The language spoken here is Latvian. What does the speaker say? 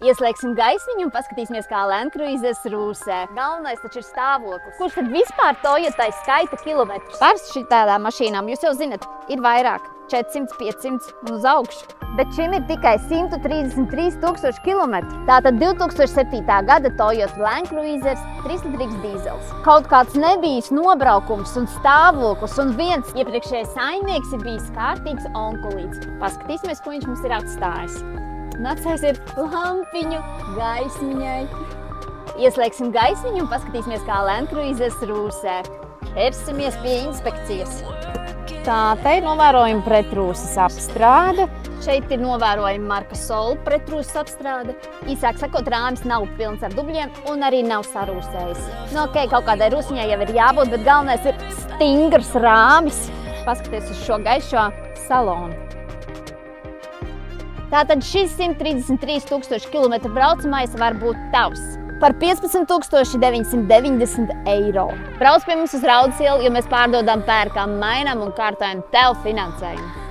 Ieslēgsim gaismiņu un paskatīsimies, kā Land Cruiser rūsē. Galvenais taču ir stāvoklis. Kurš tad vispār Toyotai skaita kilometrus? Parasti šitādām mašīnām, jūs jau zinat, ir vairāk. 400, 500 un uz augšu. Bet šim ir tikai 133 000 kilometru. Tātad 2007. gada Toyota Land Cruiser 3-litrīgs dīzels. Kaut kāds nebijis nobraukums un stāvoklis, un viens iepriekšējais saimnieks ir bijis kārtīgs onkulīts. Paskatīsimies, ko viņš mums ir atstājis. Un atstājis ir lampiņu gaismiņai. Ieslēgsim gaismiņu un paskatīsimies, kā Land Cruiser rūsē. Ķersimies pie inspekcijas. Tā, te ir novērojama pretrūsas apstrāde. Šeit ir novērojama marka Sol pretrūsas apstrāde. Īsāk sakot, rāmis nav pilns ar dubļiem un arī nav sarūsējis. Nu, ok, kaut kādai rūsiņai jau ir jābūt, bet galvenais ir stingrs rāmis. Paskaties uz šo gaišo salonu. Tātad šis 133 000 km braucamais var būt tavs par 15 990 eiro. Brauc pie mums uz Raudas ielu, jo mēs pārdodam, pērkam, mainām un kārtojam tev finansējumu.